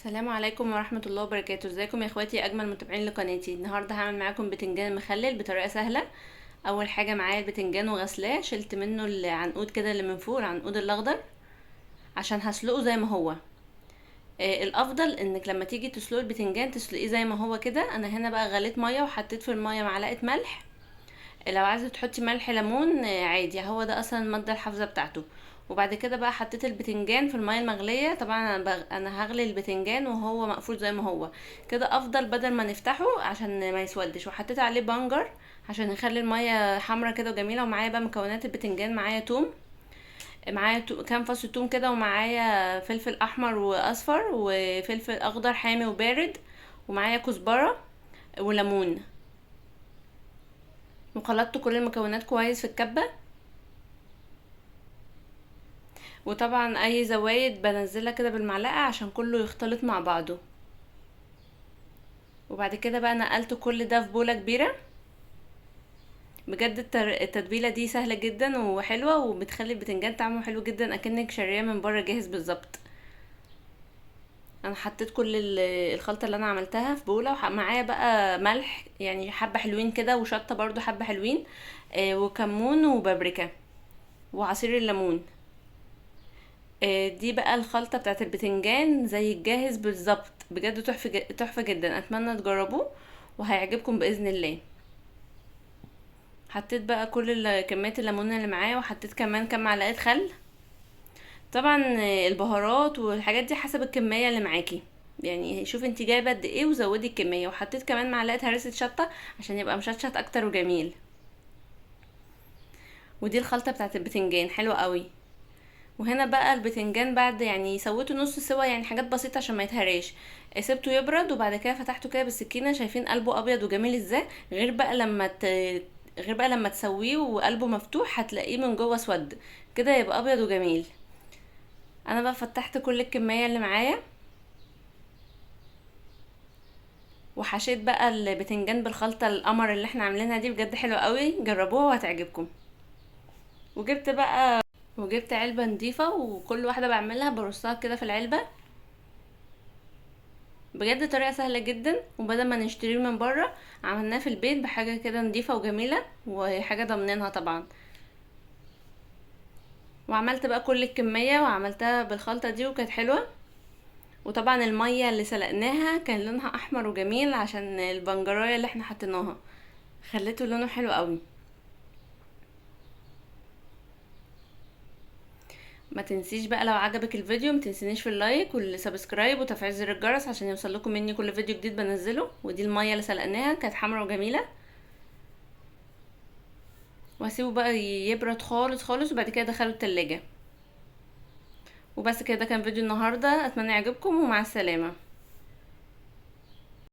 السلام عليكم ورحمة الله وبركاته. ازيكم يا اخواتي اجمل متابعين لقناتي؟ النهارده هعمل معاكم بتنجان مخلل بطريقة سهلة. اول حاجة معايا البتنجان وغسلاه، شلت منه العنقود كده اللي من فوق، العنقود الاخضر، عشان هسلقه زي ما هو. الافضل انك لما تيجي تسلقي البتنجان تسلقيه زي ما هو كده. انا هنا بقى غليت مية وحطيت في المية معلقة ملح. لو عايزه تحطي ملح ليمون عادي، هو ده اصلا الماده الحافظه بتاعته. وبعد كده بقى حطيت البتنجان في الميه المغليه. طبعا انا هغلي البتنجان وهو مقفول زي ما هو كده افضل، بدل ما نفتحه عشان ما يسودش. وحطيت عليه بنجر عشان يخلي الميه حمرا كده وجميله. ومعايا بقى مكونات البتنجان، معايا توم، معايا كام فص توم كده، ومعايا فلفل احمر واصفر وفلفل اخضر حامي وبارد، ومعايا كزبره وليمون. وخلطت كل المكونات كويس في الكبه. وطبعا اي زوايد بنزلها كده بالمعلقه عشان كله يختلط مع بعضه. وبعد كده بقى نقلت كل ده في بوله كبيره. بجد التتبيله دي سهله جدا وحلوه، وبتخلي البتنجان طعمه حلو جدا، اكنك شاريه من بره جاهز بالظبط. انا حطيت كل الخلطه اللي انا عملتها في بوله، ومعايا بقى ملح يعني حبه حلوين كده، وشطه برضو حبه حلوين، وكمون وبابريكا وعصير الليمون. دي بقى الخلطة بتاعت البتنجان زي الجاهز بالظبط. بجد تحفة تحفة جدا، اتمنى تجربوه وهيعجبكم بإذن الله. حطيت بقى كل كمية الليمون اللي معايا، وحطيت كمان كام معلقة خل. طبعا البهارات والحاجات دي حسب الكمية اللي معاكي، يعني شوفي انت جايبه قد ايه وزودي الكميه. وحطيت كمان معلقه هرسه شطه عشان يبقى مشطشط اكتر وجميل. ودي الخلطه بتاعت البتنجان حلوه قوي. وهنا بقى البتنجان بعد يعني سويته نص سوا، يعني حاجات بسيطه عشان ما يتهريش. سيبته يبرد وبعد كده فتحته كده بالسكينه. شايفين قلبه ابيض وجميل ازاي؟ غير بقى لما تسويه وقلبه مفتوح هتلاقيه من جوه اسود كده، يبقى ابيض وجميل. انا بقى فتحت كل الكميه اللي معايا، وحشيت بقى البتنجان بالخلطه القمر اللي احنا عاملينها دي. بجد حلوه قوي، جربوها وهتعجبكم. وجبت علبه نضيفه، وكل واحده بعملها برصها كده في العلبه. بجد طريقة سهلة جدا، وبدل ما نشتريه من بره عملناه في البيت بحاجة كده نضيفة وجميلة، وحاجة ضامنينها طبعا. وعملت بقى كل الكمية وعملتها بالخلطة دي وكانت حلوة. وطبعا المية اللي سلقناها كان لونها احمر وجميل عشان البنجراية اللي احنا حطيناها، خليته لونه حلو قوي. ما تنسيش بقى لو عجبك الفيديو، ما تنسينيش في اللايك والسبسكرايب وتفعيل زر الجرس عشان يوصلكم مني كل فيديو جديد بنزله. ودي المية اللي سلقناها كانت حمرا وجميلة. وهسيبه بقى يبرد خالص خالص، وبعد كده ادخله التلاجة. وبس كده، ده كان فيديو النهاردة، اتمنى يعجبكم ومع السلامة.